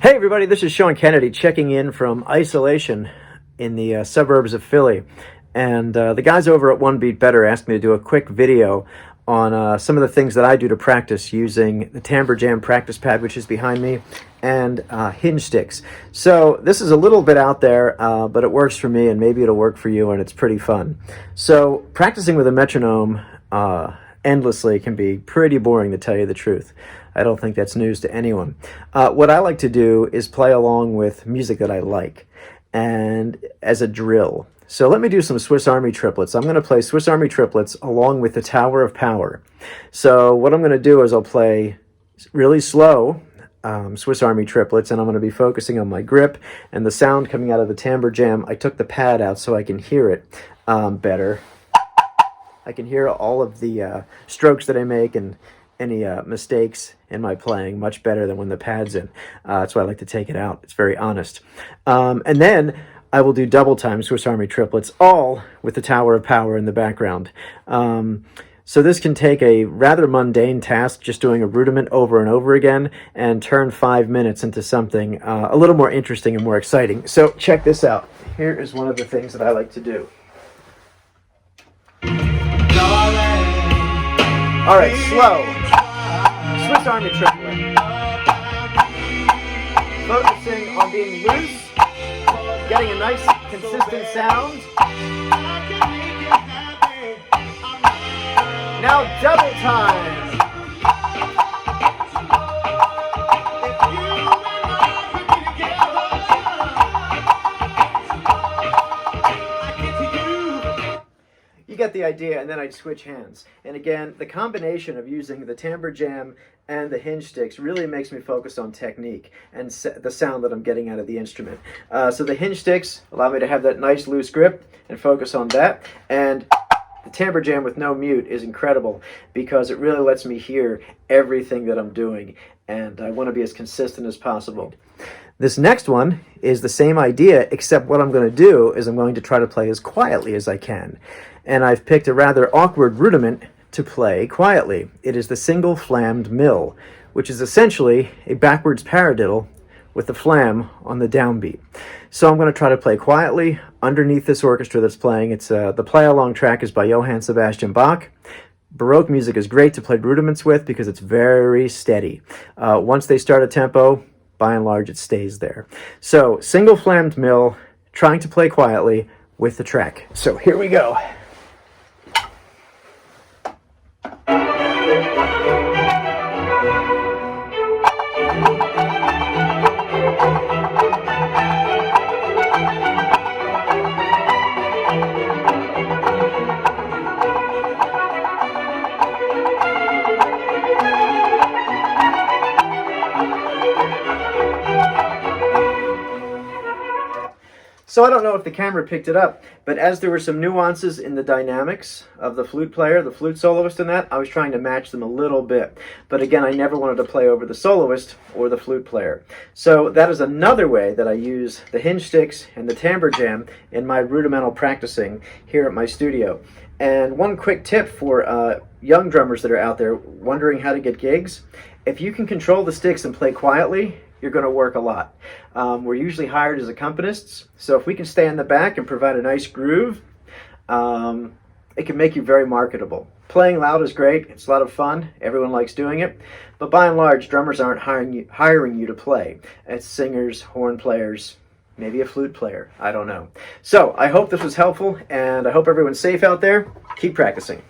Hey everybody, this is Sean Kennedy checking in from isolation in the suburbs of Philly. And the guys over at One Beat Better asked me to do a quick video on some of the things that I do to practice using the Timbre practice pad, which is behind me, and Hingestix. So this is a little bit out there, but it works for me and maybe it'll work for you, and it's pretty fun. So practicing with a metronome endlessly can be pretty boring, to tell you the truth. I don't think that's news to anyone. What I like to do is play along with music that I like, and as a drill. So let me do some Swiss Army triplets. I'm going to play Swiss Army triplets along with the Tower of Power. So what I'm going to do is I'll play really slow Swiss Army triplets, and I'm going to be focusing on my grip and the sound coming out of the timbre jam. I took the pad out so I can hear it better. I can hear all of the strokes that I make and any mistakes in my playing much better than when the pad's in. That's why I like to take it out. It's very honest. And then I will do double time Swiss Army triplets, all with the Tower of Power in the background. So this can take a rather mundane task, just doing a rudiment over and over again, and turn 5 minutes into something a little more interesting and more exciting. So check this out. Here is one of the things that I like to do. All right, slow. Swiss Army triplet. Focusing on being loose, getting a nice, consistent sound. Now double time. You get the idea, and then I'd switch hands. And again, the combination of using the timbre jam and the Hingestix really makes me focus on technique and the sound that I'm getting out of the instrument. So the Hingestix allow me to have that nice loose grip and focus on that. And the timbre jam with no mute is incredible because it really lets me hear everything that I'm doing, and I want to be as consistent as possible. This next one is the same idea, except what I'm going to do is I'm going to try to play as quietly as I can. And I've picked a rather awkward rudiment to play quietly. It is the single flammed mill, which is essentially a backwards paradiddle with the flam on the downbeat. So I'm going to try to play quietly underneath this orchestra that's playing. It's the play-along track is by Johann Sebastian Bach. Baroque music is great to play rudiments with because it's very steady. Once they start a tempo, by and large, it stays there. So, single flammed mill, trying to play quietly with the track. So, here we go. So I don't know if the camera picked it up, but as there were some nuances in the dynamics of the flute player, the flute soloist in that, I was trying to match them a little bit. But again, I never wanted to play over the soloist or the flute player. So that is another way that I use the Hingestix and the timbre jam in my rudimental practicing here at my studio. And one quick tip for young drummers that are out there wondering how to get gigs: if you can control the sticks and play quietly, you're going to work a lot. We're usually hired as accompanists, so if we can stay in the back and provide a nice groove, it can make you very marketable. Playing loud is great. It's a lot of fun. Everyone likes doing it. But by and large, drummers aren't hiring you to play. It's singers, horn players, maybe a flute player. I don't know. So I hope this was helpful, and I hope everyone's safe out there. Keep practicing.